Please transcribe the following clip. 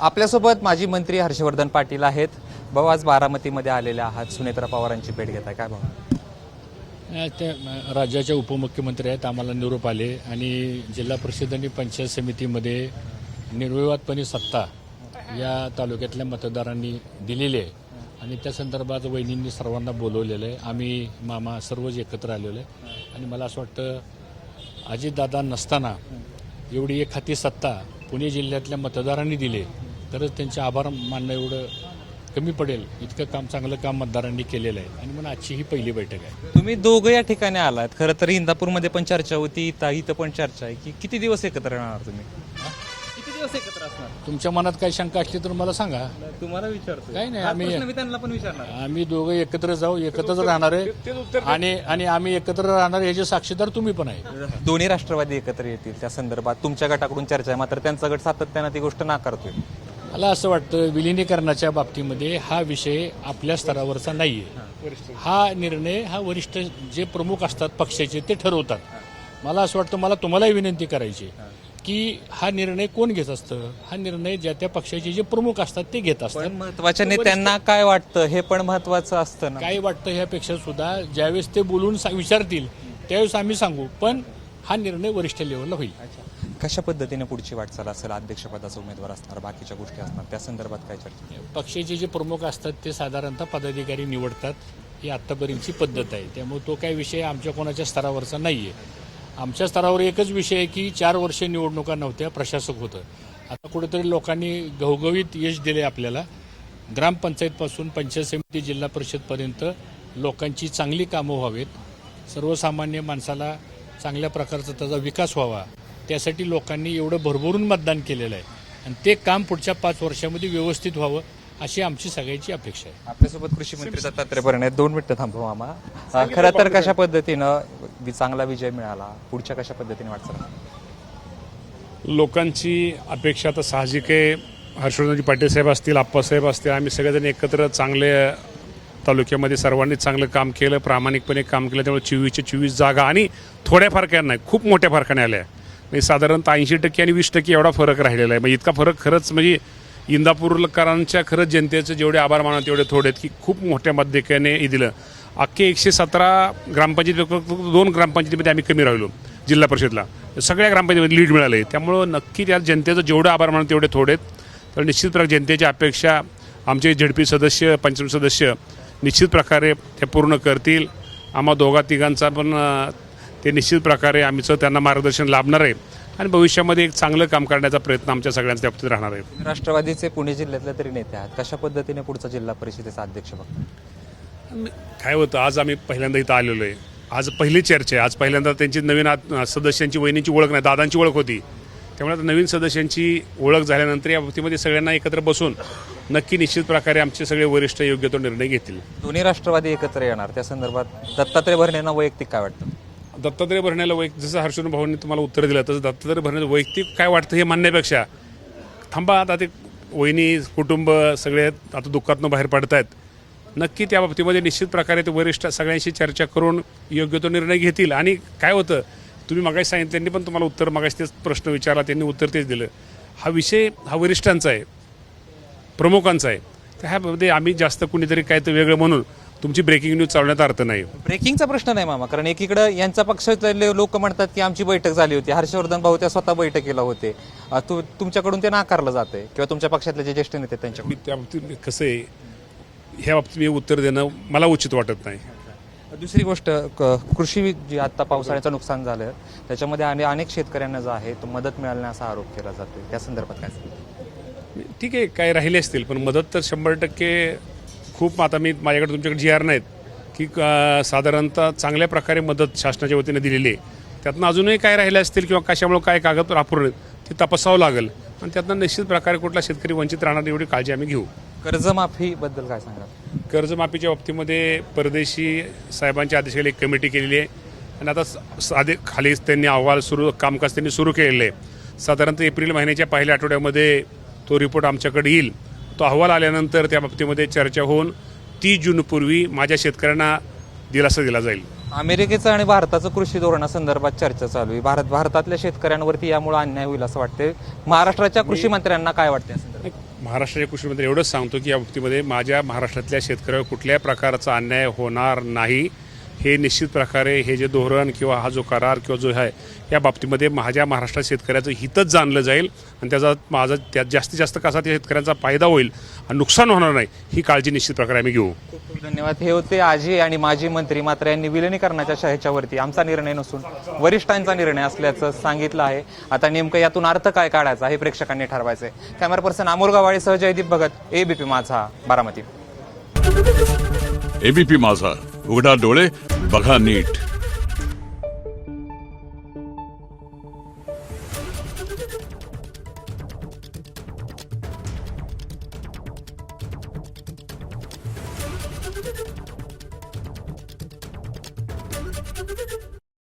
आपल्यासोबत माजी मंत्री हर्षवर्धन पाटील आहेत. भाऊ, आज बारामतीमध्ये आलेले आहात, सुनेत्रा पवारांची भेट घेताय, काय भाऊ? ते राज्याचे उपमुख्यमंत्री आहेत, आम्हाला निरोप आले आणि जिल्हा परिषद आणि पंचायत समितीमध्ये निर्विवादपणे सत्ता या तालुक्यातल्या मतदारांनी दिलेली आहे आणि त्या संदर्भात वहिनींनी सर्वांना बोलवलेलं आहे. आम्ही मामा सर्वच एकत्र आलेलो आहे आणि मला असं वाटतं अजितदादा नसताना एवढी एक हाती सत्ता पुणे जिल्ह्यातल्या मतदारांनी दिले तरच त्यांचे आभार मानणं एवढं कमी पडेल इतकं काम, चांगलं काम मतदारांनी केलेलं आहे आणि म्हणून आजची ही पहिली बैठक आहे. तुम्ही दोघं या ठिकाणी आलात, खरं तर इंदापूरमध्ये पण चर्चा होती, इथं पण चर्चा आहे की किती दिवस एकत्र राहणार तुम्ही? किती दिवस एकत्र असणार? तुमच्या मनात काही शंका असली तर मला सांगा. तुम्हाला विचारतो. काही नाही, मी त्यांना पण विचारणार. आम्ही दोघं एकत्र जाऊ, एकत्रच राहणार आहे आणि आम्ही एकत्र राहणार याचे साक्षीदार तुम्ही पण आहे. दोन्ही राष्ट्रवादी एकत्र येतील त्या संदर्भात तुमच्या गटाकडून चर्चा आहे, मात्र त्यांचा गट सातत्यानं ती गोष्ट नाकारतोय. मला असं वाटतं विलिनीकरणाच्या बाबतीमध्ये हा विषय आपल्या स्तरावरचा नाही आहे. हा निर्णय हा वरिष्ठ जे प्रमुख असतात पक्षाचे ते ठरवतात. मला असं वाटतं, मला तुम्हालाही विनंती करायची की हा निर्णय कोण घेत असतं, हा निर्णय ज्या त्या पक्षाचे जे प्रमुख असतात ते घेत असतात. महत्वाच्या नेत्यांना काय वाटतं हे पण महत्वाचं असतं ना. काय वाटतं ह्यापेक्षा सुद्धा ज्यावेळेस ते बोलून विचारतील त्यावेळेस आम्ही सांगू, पण हा निर्णय वरिष्ठ लेवलला होईल. कशा पद्धतीने पुढची वाटचाल असेल? अध्यक्षपदाचा उमेदवार असणार, बाकीच्या गोष्टी असणार, त्या संदर्भात काय चर्चा? पक्षाचे जे प्रमुख असतात ते साधारणतः पदाधिकारी निवडतात, ही आत्तापर्यंतची पद्धत आहे. त्यामुळे तो काही विषय आमच्या कोणाच्या स्तरावरचा नाही आहे. आमच्या स्तरावर एकच विषय आहे की 4 वर्षे निवडणुका नव्हत्या, प्रशासक होतं. आता कुठेतरी लोकांनी घवघवीत यश दिले आपल्याला. ग्रामपंचायतपासून पंचायत समिती, जिल्हा परिषदपर्यंत लोकांची चांगली कामं व्हावेत, सर्वसामान्य माणसाला चांगल्या प्रकारचा त्याचा विकास व्हावा, त्यासाठी लोकांनी एवढं भरभरून मतदान केलेलं आहे आणि ते काम पुढच्या 5 वर्षामध्ये व्यवस्थित व्हावं अशी आमची सगळ्याची अपेक्षा आहे. आपल्यासोबत कृषी मंत्री दत्तात्रय भरणे आहेत. 2 मिनिटं थांबवा आम्हा. खरं तर कशा पद्धतीनं चांगला विजय मिळाला, पुढच्या कशा पद्धतीने वाटचाल? लोकांची अपेक्षा तर साहजिक आहे. हर्षवर्धनजी पाटील साहेब असतील, आप्पासाहेब असतील, आम्ही सगळेजण एकत्र चांगले तालुक्यामध्ये सर्वांनी चांगलं काम केलं, प्रामाणिकपणे काम केलं. त्यामुळे 24च्या 24 जागा आणि थोड्या फरकाने नाही, खूप मोठ्या फरकाने आल्या. म्हणजे साधारणतः 80% आणि 20% एवढा फरक राहिलेला आहे. म्हणजे इतका फरक खरंच म्हणजे इंदापूरकरांच्या खरंच जनतेचं जेवढे आभार मानत तेवढे थोडे आहेत की खूप मोठ्या मध्यकाने दिलं. अख्खे 117 ग्रामपंचायत, 2 ग्रामपंचायतीमध्ये आम्ही कमी राहिलो जिल्हा परिषदला. सगळ्या ग्रामपंचायतीमध्ये लीड मिळालं आहे. त्यामुळं नक्की त्या जनतेचं जेवढं आभार मानत तेवढे थोडे आहेत. तर निश्चित प्रकारे जनतेच्या अपेक्षा आमचे झेडपी सदस्य, पंचायत सदस्य निश्चित प्रकारे ते पूर्ण करतील. आम्हा दोघा तिघांचा पण ते निश्चित प्रकारे आमचं त्यांना मार्गदर्शन लाभणार आहे आणि भविष्यामध्ये एक चांगलं काम करण्याचा प्रयत्न आमच्या सगळ्यांच्या बाबतीत राहणार आहे. राष्ट्रवादीचे पुणे जिल्ह्यातले तरी नेते आहात, कशा पद्धतीने पुढचा जिल्हा परिषदेचा अध्यक्ष बघता? काय होतं, आज आम्ही पहिल्यांदा इथं आलेलो आहे. आज पहिली चर्चा आहे. आज पहिल्यांदा त्यांची नवीन सदस्यांची, वहिनींची ओळख नाही, दादांची ओळख होती. त्यामुळे आता नवीन सदस्यांची ओळख झाल्यानंतर या बाबतीमध्ये सगळ्यांना एकत्र बसून नक्की निश्चित प्रकारे आमचे सगळे वरिष्ठ योग्य तो निर्णय घेतील. दोन्ही राष्ट्रवादी एकत्र येणार, त्या संदर्भात दत्तात्रय भरणेंना वैयक्तिक काय वाटतं? दत्तात्रय भरण्याला जसं हर्षवर्धन भाऊंनी तुम्हाला उत्तर दिलं तसं दत्तात्रय भरण्याचं वैयक्तिक काय वाटतं हे म्हणण्यापेक्षा थांबा, आता ते वहिनी कुटुंब सगळे आता दुःखातून बाहेर पडत आहेत. नक्की त्या बाबतीमध्ये निश्चित प्रकारे ते वरिष्ठ सगळ्यांशी चर्चा करून योग्य तो निर्णय घेतील. आणि काय होतं, तुम्ही मगाशी सांगितलं, त्यांनी पण तुम्हाला उत्तर, मगाशी तेच प्रश्न विचारला, त्यांनी उत्तर तेच दिलं. हा विषय हा वरिष्ठांचा आहे, प्रमुखांचा आहे. तर ह्यामध्ये आम्ही जास्त कुणीतरी काय तर वेगळं म्हणून तुमची ब्रेकिंग न्यूज चालवण्यात अर्थ नाही. ब्रेकिंगचा प्रश्न नाही मामा, कारण एकीकडे यांच्या पक्षातले लोक म्हणतात की आमची बैठक झाली होती, हर्षवर्धन भाऊ त्या स्वतः बैठकीला होते, तुमच्याकडून ते नाकारलं जाते किंवा तुमच्या पक्षातले जे ज्येष्ठ नेते त्यांच्याकडून. त्या बाबतीत कसं आहे, ह्या बाबतीत मी उत्तर देणं मला उचित वाटत नाही. दुसरी गोष्ट, कृषी जी आता पावसाळ्याचं नुकसान झालं त्याच्यामध्ये अनेक शेतकऱ्यांना जो आहे तो मदत मिळाली असा आरोप केला जातो, त्या संदर्भात काय सांगतो? ठीक आहे, काय राहिले असतील, पण मदत तर 100% खूप. आता मी माझ्याकडे तुमच्याकडे GR नाहीत की साधारणतः चांगल्या प्रकारे मदत शासनाच्या वतीने दिलेली आहे. त्यातनं अजूनही काय राहिले असतील किंवा कशामुळे काय कागदपत्र अपूर्ण ते तपासावं लागेल आणि त्यातनं निश्चित प्रकारे कुठला शेतकरी वंचित राहणार एवढी काळजी आम्ही घेऊ. कर्जमाफीबद्दल काय सांगा? कर्जमाफीच्या बाबतीमध्ये परदेशी साहेबांच्या आदेशाखाली एक कमिटी केलेली आहे आणि आता खाली त्यांनी अहवाल कामकाज त्यांनी सुरू केलेलं आहे. साधारणतः एप्रिल महिन्याच्या पहिल्या आठवड्यामध्ये तो रिपोर्ट आमच्याकडे येईल. तो अहवाल आल्यानंतर त्या बाबतीमध्ये चर्चा होऊन 30 जूनपूर्वी माझ्या शेतकऱ्यांना दिलासा दिला जाईल. अमेरिकेचं आणि भारताचं कृषी धोरणासंदर्भात चर्चा चालू आहे. भारतातल्या शेतकऱ्यांवरती यामुळे अन्याय होईल असं वाटते. महाराष्ट्राच्या कृषी मंत्र्यांना काय वाटते? महाराष्ट्राच्या कृषीमंत्री एवढंच सांगतो की या बाबतीमध्ये माझ्या महाराष्ट्रातल्या शेतकऱ्यावर कुठल्याही प्रकारचा अन्याय होणार नाही. हे निश्चित प्रकारे हे जे धोरण किंवा हा जो करार किंवा जो आहे या बाबतीमध्ये माझ्या महाराष्ट्रात शेतकऱ्याचं हितच जाणलं जाईल आणि त्याचा माझा त्यात जास्तीत जास्त कसा त्या शेतकऱ्यांचा फायदा होईल आणि नुकसान होणार नाही ही काळजी निश्चित प्रकारे आम्ही घेऊ. खूप धन्यवाद. हे होते आजी आणि माजी मंत्री. मात्र यांनी विलिनीकरणाच्या ह्याच्यावरती आमचा निर्णय नसून वरिष्ठांचा निर्णय असल्याचं सांगितलं आहे. आता नेमकं यातून अर्थ काय काढायचा हे प्रेक्षकांनी ठरवायचं आहे. कॅमेरा पर्सन अमोल गवाळेसह जयदीप भगत, एबीपी माझा, बारामती. एबीपी माझा, उघडा डोळे बघा नीट.